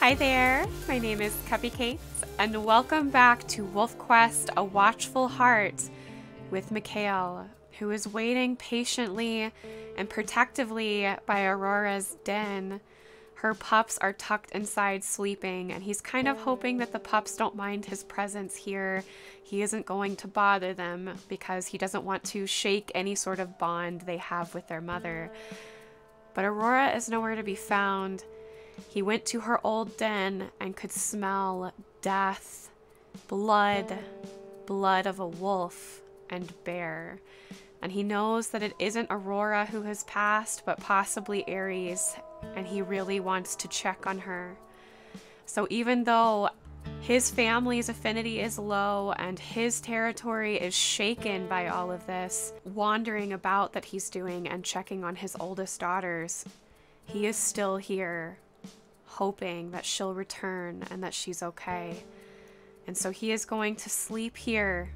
Hi there, my name is Cupicate, and welcome back to WolfQuest, A Watchful Heart with Mikael, who is waiting patiently and protectively by Aurora's den. Her pups are tucked inside sleeping, and he's kind of hoping that the pups don't mind his presence here. He isn't going to bother them because he doesn't want to shake any sort of bond they have with their mother. But Aurora is nowhere to be found. He went to her old den and could smell death, blood of a wolf and bear. And he knows that it isn't Aurora who has passed, but possibly Ares, and he really wants to check on her. So even though his family's affinity is low and his territory is shaken by all of this wandering about that he's doing and checking on his oldest daughters, he is still here, hoping that she'll return and that she's okay. And so he is going to sleep here,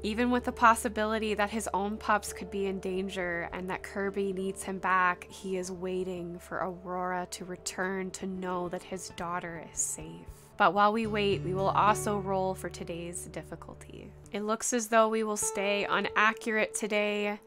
even with the possibility that his own pups could be in danger and that Kirby needs him back. He is waiting for Aurora to return to know that his daughter is safe. But while we wait, we will also roll for today's difficulty. It looks as though we will stay inaccurate today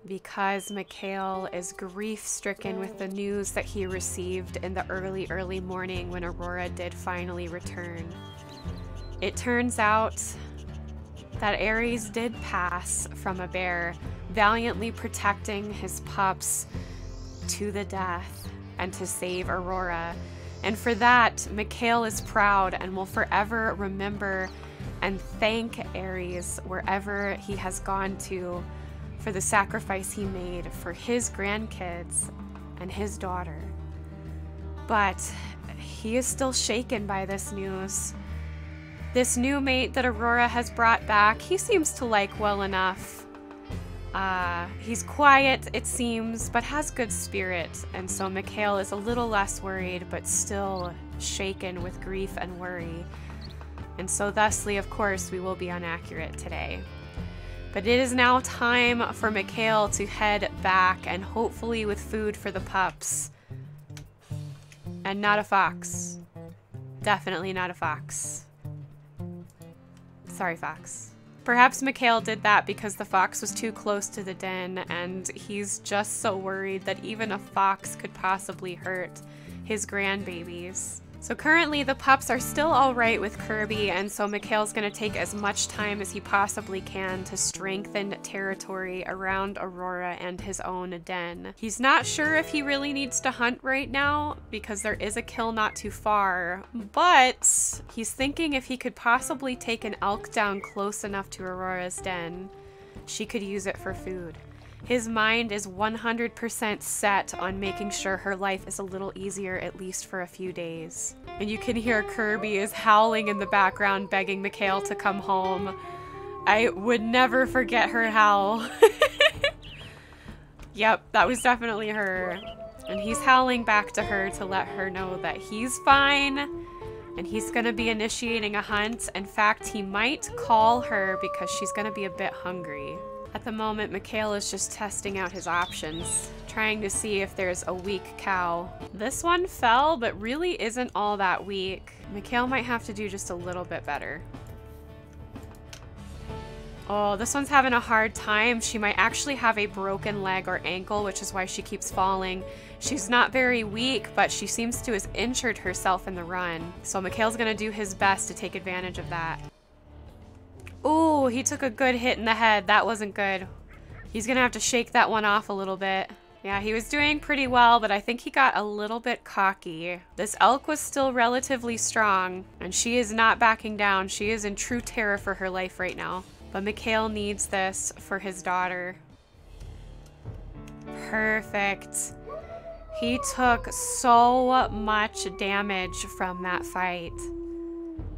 because Mikael is grief-stricken with the news that he received in the early morning when Aurora did finally return. It turns out that Ares did pass from a bear, valiantly protecting his pups to the death and to save Aurora. And for that, Mikael is proud and will forever remember and thank Ares wherever he has gone to for the sacrifice he made for his grandkids and his daughter. But he is still shaken by this news. This new mate that Aurora has brought back, he seems to like well enough. He's quiet, it seems, but has good spirit, and so Mikael is a little less worried, but still shaken with grief and worry. And so thusly, of course, we will be inaccurate today. But it is now time for Mikael to head back, and hopefully with food for the pups. And not a fox. Definitely not a fox. Sorry, fox. Perhaps Mikael did that because the fox was too close to the den, and he's just so worried that even a fox could possibly hurt his grandbabies. So currently the pups are still alright with Kirby, and so Mikael's gonna take as much time as he possibly can to strengthen territory around Aurora and his own den. He's not sure if he really needs to hunt right now because there is a kill not too far, but he's thinking if he could possibly take an elk down close enough to Aurora's den, she could use it for food. His mind is 100% set on making sure her life is a little easier, at least for a few days. And you can hear Kirby is howling in the background, begging Mikael to come home. I would never forget her howl. Yep, that was definitely her. And he's howling back to her to let her know that he's fine and he's gonna be initiating a hunt. In fact, he might call her because she's gonna be a bit hungry. At the moment, Mikael is just testing out his options, trying to see if there's a weak cow. This one fell, but really isn't all that weak. Mikael might have to do just a little bit better. Oh, this one's having a hard time. She might actually have a broken leg or ankle, which is why she keeps falling. She's not very weak, but she seems to have injured herself in the run. So Mikael's gonna do his best to take advantage of that. Ooh, he took a good hit in the head. That wasn't good. He's gonna have to shake that one off a little bit. Yeah, he was doing pretty well, but I think he got a little bit cocky. This elk was still relatively strong, and she is not backing down. She is in true terror for her life right now. But Mikael needs this for his daughter. Perfect. He took so much damage from that fight.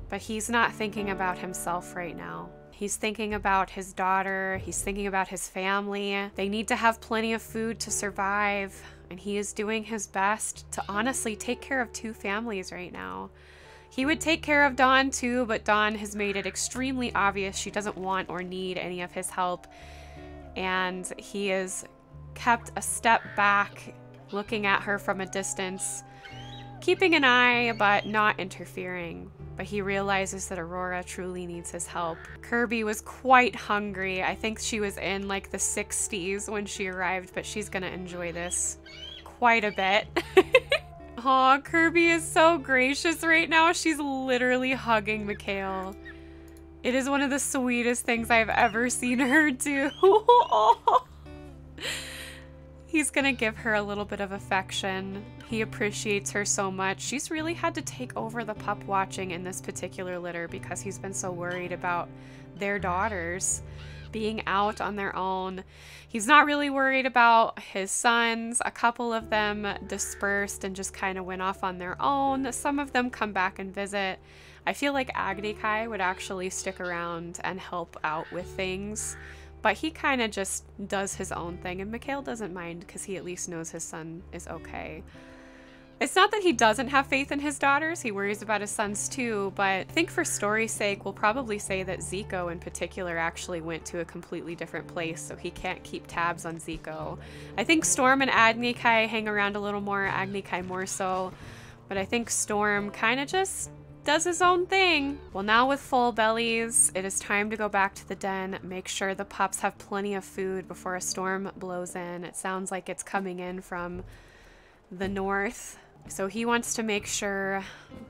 But he's not thinking about himself right now. He's thinking about his daughter. He's thinking about his family. They need to have plenty of food to survive. And he is doing his best to honestly take care of two families right now. He would take care of Dawn too, but Dawn has made it extremely obvious she doesn't want or need any of his help. And he is kept a step back, looking at her from a distance. keeping an eye but not interfering. But he realizes that Aurora truly needs his help. Kirby was quite hungry. I think she was in like the 60s when she arrived, but she's gonna enjoy this quite a bit. Aw, Kirby is so gracious right now. She's literally hugging Mikael. It is one of the sweetest things I've ever seen her do. He's gonna give her a little bit of affection. He appreciates her so much. She's really had to take over the pup watching in this particular litter because he's been so worried about their daughters being out on their own. He's not really worried about his sons. A couple of them dispersed and just kind of went off on their own. Some of them come back and visit. I feel like Agnikai would actually stick around and help out with things. But he kind of just does his own thing, and Mikael doesn't mind because he at least knows his son is okay. It's not that he doesn't have faith in his daughters, he worries about his sons too, but I think for story's sake, we'll probably say that Zico in particular actually went to a completely different place, so he can't keep tabs on Zico. I think Storm and Agnikai hang around a little more, Agnikai more so, but I think Storm kind of just does his own thing. Well, now with full bellies, it is time to go back to the den, make sure the pups have plenty of food before a storm blows in. It sounds like it's coming in from the north. So he wants to make sure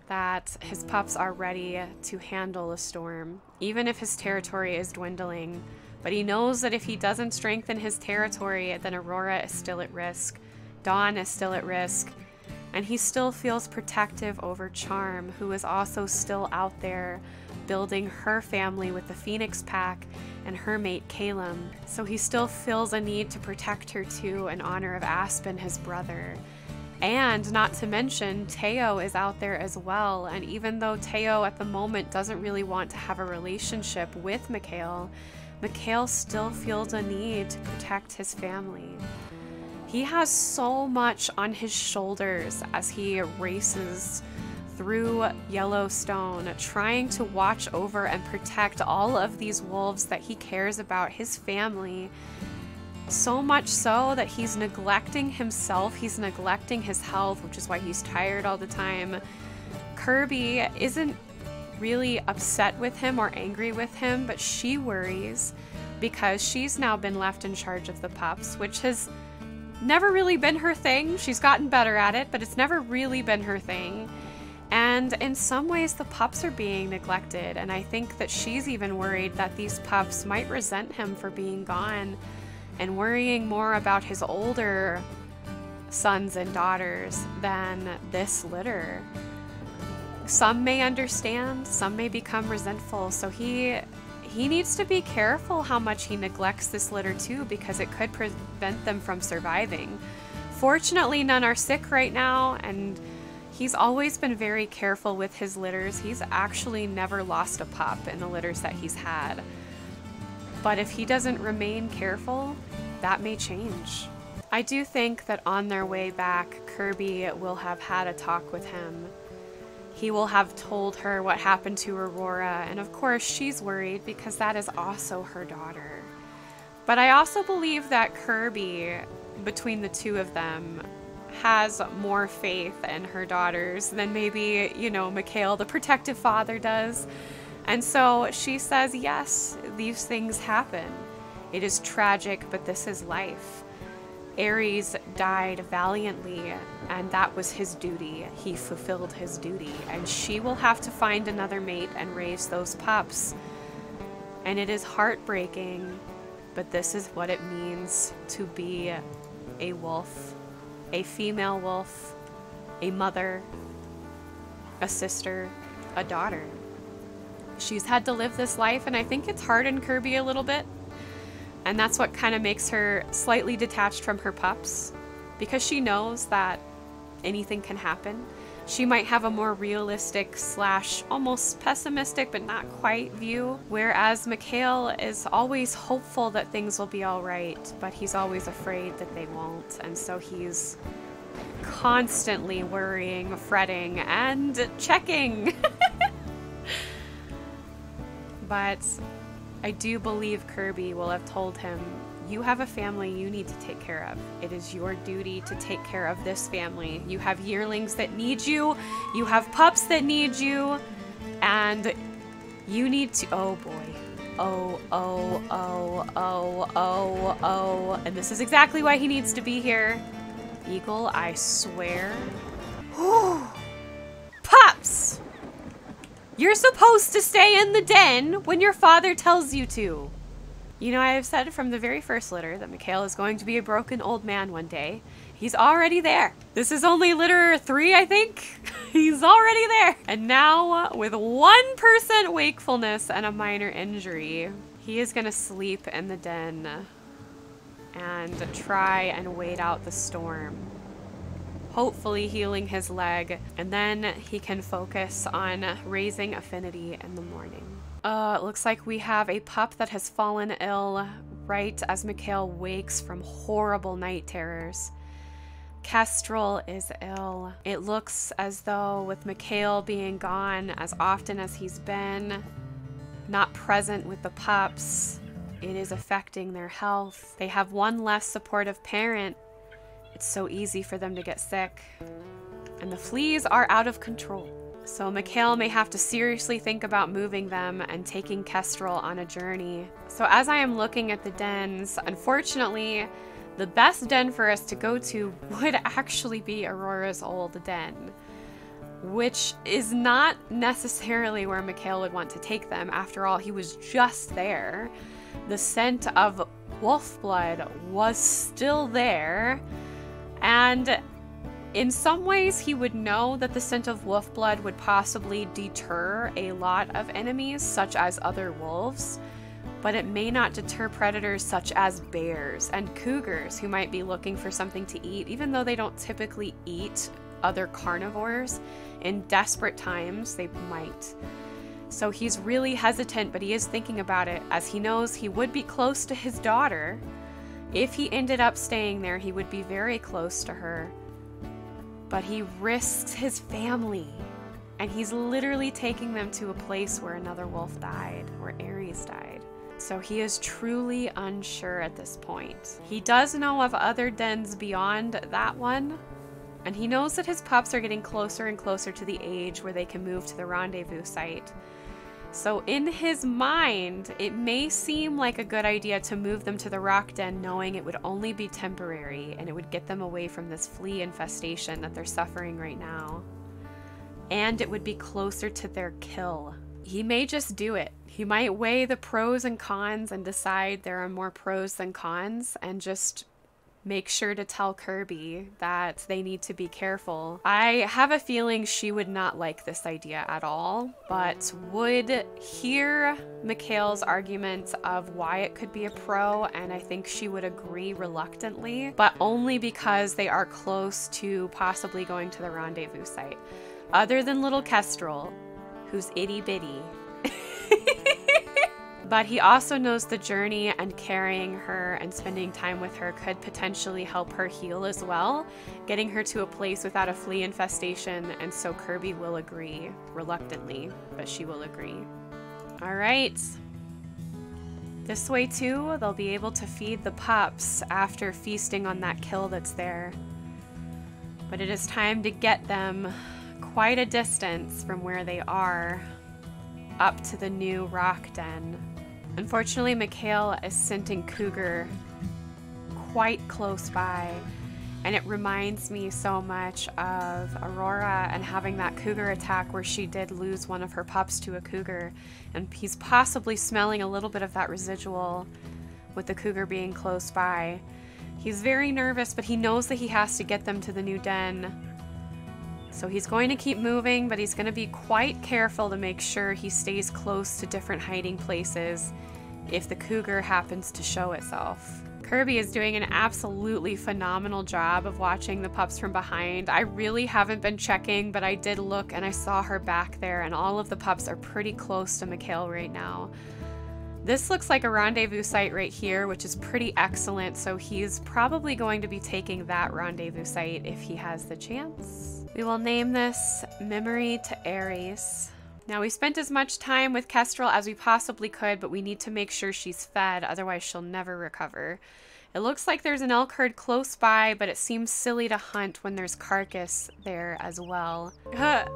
that his pups are ready to handle a storm, even if his territory is dwindling. But he knows that if he doesn't strengthen his territory, then Aurora is still at risk. Dawn is still at risk. And he still feels protective over Charm, who is also still out there building her family with the Phoenix Pack and her mate Calum. So he still feels a need to protect her too in honor of Aspen, his brother. And not to mention, Teo is out there as well. And even though Teo at the moment doesn't really want to have a relationship with Mikael, Mikael still feels a need to protect his family. He has so much on his shoulders as he races through Yellowstone, trying to watch over and protect all of these wolves that he cares about, his family. So much so that he's neglecting himself, he's neglecting his health, which is why he's tired all the time. Kirby isn't really upset with him or angry with him, but she worries because she's now been left in charge of the pups, which has never really been her thing. She's gotten better at it, but it's never really been her thing. And in some ways, the pups are being neglected, and I think that she's even worried that these pups might resent him for being gone and worrying more about his older sons and daughters than this litter. Some may understand, some may become resentful, so he needs to be careful how much he neglects this litter too, because it could prevent them from surviving. Fortunately, none are sick right now, and he's always been very careful with his litters. He's actually never lost a pup in the litters that he's had. But if he doesn't remain careful, that may change. I do think that on their way back, Kirby will have had a talk with him. He will have told her what happened to Aurora, and of course she's worried because that is also her daughter. But I also believe that Kirby, between the two of them, has more faith in her daughters than maybe, you know, Mikael, the protective father, does. And so she says, yes, these things happen. It is tragic, but this is life. Ares died valiantly, and that was his duty. He fulfilled his duty, and she will have to find another mate and raise those pups. And it is heartbreaking, but this is what it means to be a wolf, a female wolf, a mother, a sister, a daughter. She's had to live this life, and I think it's hardened Kirby a little bit. And that's what kind of makes her slightly detached from her pups, because she knows that anything can happen. She might have a more realistic / almost pessimistic, but not quite view, whereas Mikael is always hopeful that things will be all right, but he's always afraid that they won't. And so he's constantly worrying, fretting, and checking. But I do believe Kirby will have told him, You have a family you need to take care of. It is your duty to take care of this family. You have yearlings that need you. You have pups that need you. And you need to, oh boy. Oh. And this is exactly why he needs to be here. Eagle, I swear. Pups! You're supposed to stay in the den when your father tells you to. You know, I have said from the very first litter that Mikael is going to be a broken old man one day. He's already there. This is only litter 3, I think. He's already there. And now, with 1% wakefulness and a minor injury, he is gonna sleep in the den and try and wait out the storm. Hopefully healing his leg, and then he can focus on raising affinity in the morning. It looks like we have a pup that has fallen ill right as Mikael wakes from horrible night terrors. Kestrel is ill. It looks as though with Mikael being gone as often as he's been, not present with the pups, it is affecting their health. They have one less supportive parent. It's so easy for them to get sick. And the fleas are out of control. So Mikael may have to seriously think about moving them and taking Kestrel on a journey. So as I am looking at the dens, unfortunately, the best den for us to go to would actually be Aurora's old den, which is not necessarily where Mikael would want to take them. After all, he was just there. The scent of wolf blood was still there, and in some ways he would know that the scent of wolf blood would possibly deter a lot of enemies, such as other wolves, but it may not deter predators such as bears and cougars who might be looking for something to eat, even though they don't typically eat other carnivores. In desperate times, they might. So he's really hesitant, but he is thinking about it, as he knows he would be close to his daughter. If he ended up staying there, he would be very close to her. But he risks his family, and he's literally taking them to a place where another wolf died, where Ares died. So he is truly unsure at this point. He does know of other dens beyond that one, and he knows that his pups are getting closer and closer to the age where they can move to the rendezvous site. So in his mind, it may seem like a good idea to move them to the rock den, knowing it would only be temporary and it would get them away from this flea infestation that they're suffering right now. And it would be closer to their kill. He may just do it. He might weigh the pros and cons and decide there are more pros than cons and just make sure to tell Kirby that they need to be careful. I have a feeling she would not like this idea at all, but would hear Mikael's argument of why it could be a pro, and I think she would agree reluctantly, but only because they are close to possibly going to the rendezvous site. Other than little Kestrel, who's itty bitty. But he also knows the journey and carrying her and spending time with her could potentially help her heal as well, getting her to a place without a flea infestation, and so Kirby will agree, reluctantly, but she will agree. All right. This way too, they'll be able to feed the pups after feasting on that kill that's there. But it is time to get them quite a distance from where they are up to the new rock den. Unfortunately, Mikael is scenting cougar quite close by, and it reminds me so much of Aurora and having that cougar attack where she did lose one of her pups to a cougar, and he's possibly smelling a little bit of that residual with the cougar being close by. He's very nervous, but he knows that he has to get them to the new den. So he's going to keep moving, but he's going to be quite careful to make sure he stays close to different hiding places if the cougar happens to show itself. Kirby is doing an absolutely phenomenal job of watching the pups from behind. I really haven't been checking, but I did look and I saw her back there, and all of the pups are pretty close to Mikael right now. This looks like a rendezvous site right here, which is pretty excellent, so he's probably going to be taking that rendezvous site if he has the chance. We will name this Memory to Ares. Now we spent as much time with Kestrel as we possibly could, but we need to make sure she's fed, otherwise she'll never recover. It looks like there's an elk herd close by, but it seems silly to hunt when there's carcass there as well.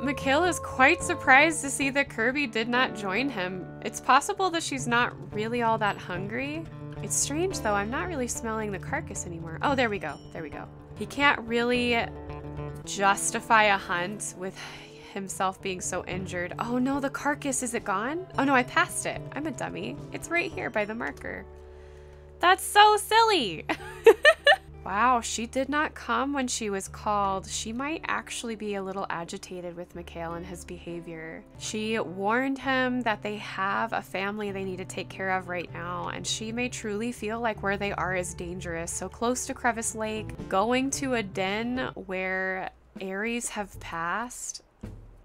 Mikael is quite surprised to see that Kirby did not join him. It's possible that she's not really all that hungry. It's strange though, I'm not really smelling the carcass anymore. Oh, there we go, there we go. He can't really justify a hunt with himself being so injured. Oh no, the carcass, is it gone? Oh no, I passed it. I'm a dummy. It's right here by the marker. That's so silly. Wow, she did not come when she was called. She might actually be a little agitated with Mikael and his behavior. She warned him that they have a family they need to take care of right now, and she may truly feel like where they are is dangerous. So close to Crevice Lake, going to a den where Aries have passed,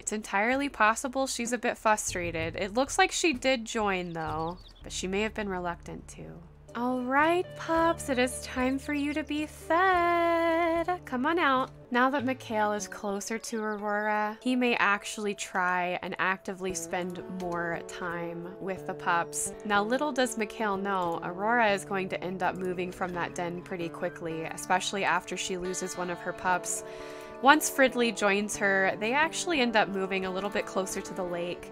it's entirely possible she's a bit frustrated. It looks like she did join though, but she may have been reluctant to. All right, pups, it is time for you to be fed. Come on out. Now that Mikael is closer to Aurora, he may actually try and actively spend more time with the pups. Now, little does Mikael know, Aurora is going to end up moving from that den pretty quickly, especially after she loses one of her pups. Once Fridley joins her, they actually end up moving a little bit closer to the lake,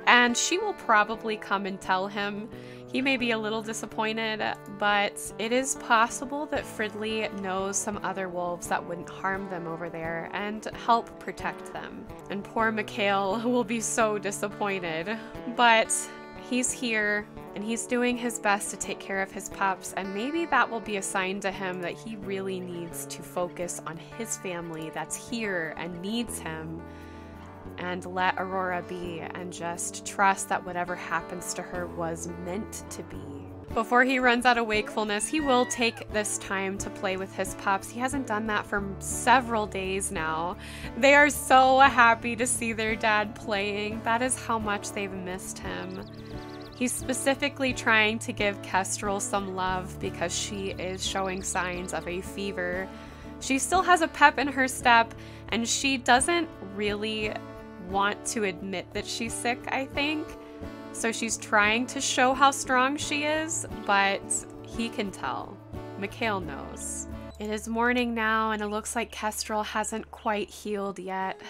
and she will probably come and tell him. He may be a little disappointed, but it is possible that Fridley knows some other wolves that wouldn't harm them over there and help protect them. And poor Mikael will be so disappointed, but he's here and he's doing his best to take care of his pups, and maybe that will be a sign to him that he really needs to focus on his family that's here and needs him, and let Aurora be and just trust that whatever happens to her was meant to be. Before he runs out of wakefulness, he will take this time to play with his pups. He hasn't done that for several days now. They are so happy to see their dad playing. That is how much they've missed him. He's specifically trying to give Kestrel some love because she is showing signs of a fever. She still has a pep in her step, and she doesn't really want to admit that she's sick, I think. So she's trying to show how strong she is, but he can tell. Mikael knows. It is morning now, and it looks like Kestrel hasn't quite healed yet.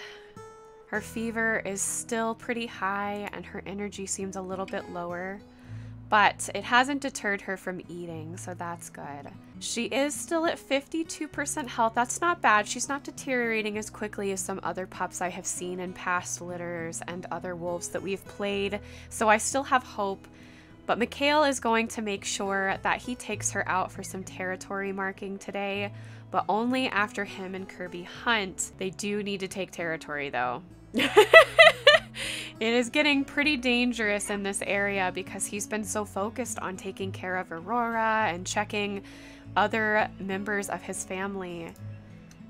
Her fever is still pretty high, and her energy seems a little bit lower, but it hasn't deterred her from eating, so that's good. She is still at 52% health. That's not bad. She's not deteriorating as quickly as some other pups I have seen in past litters and other wolves that we've played, so I still have hope. But Mikael is going to make sure that he takes her out for some territory marking today, but only after him and Kirby hunt. They do need to take territory though. It is getting pretty dangerous in this area because he's been so focused on taking care of Aurora and checking other members of his family.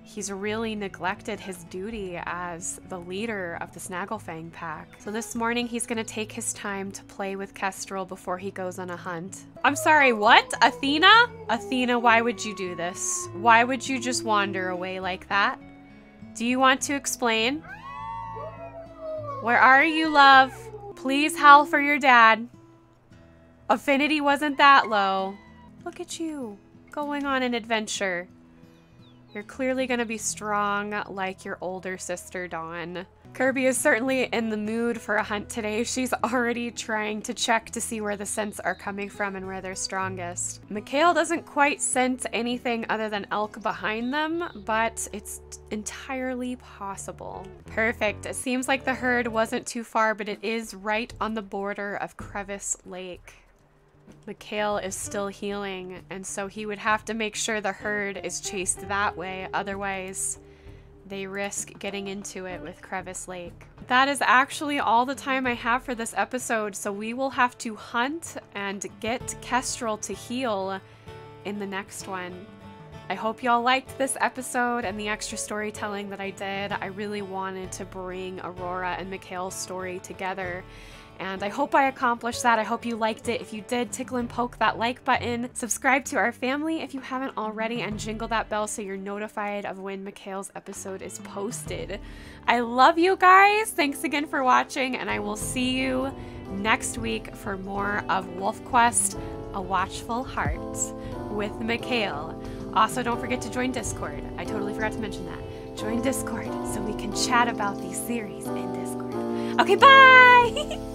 He's really neglected his duty as the leader of the Snagglefang pack. So this morning he's gonna take his time to play with Kestrel before he goes on a hunt. I'm sorry, what? Athena? Athena, why would you do this? Why would you just wander away like that? Do you want to explain? Where are you, love? Please howl for your dad. Affinity wasn't that low. Look at you, going on an adventure. You're clearly going to be strong like your older sister, Dawn. Kirby is certainly in the mood for a hunt today. She's already trying to check to see where the scents are coming from and where they're strongest. Mikael doesn't quite sense anything other than elk behind them, but it's entirely possible. Perfect. It seems like the herd wasn't too far, but it is right on the border of Crevice Lake. Mikael is still healing, and so he would have to make sure the herd is chased that way, otherwise they risk getting into it with Crevice Lake. That is actually all the time I have for this episode, so we will have to hunt and get Kestrel to heal in the next one. I hope y'all liked this episode and the extra storytelling that I did. I really wanted to bring Aurora and Mikael's story together. And I hope I accomplished that. I hope you liked it. If you did, tickle and poke that like button. Subscribe to our family if you haven't already, and jingle that bell so you're notified of when Mikael's episode is posted. I love you guys. Thanks again for watching, and I will see you next week for more of WolfQuest, A Watchful Heart with Mikael. Also, don't forget to join Discord. I totally forgot to mention that. Join Discord so we can chat about these series in Discord. Okay, bye!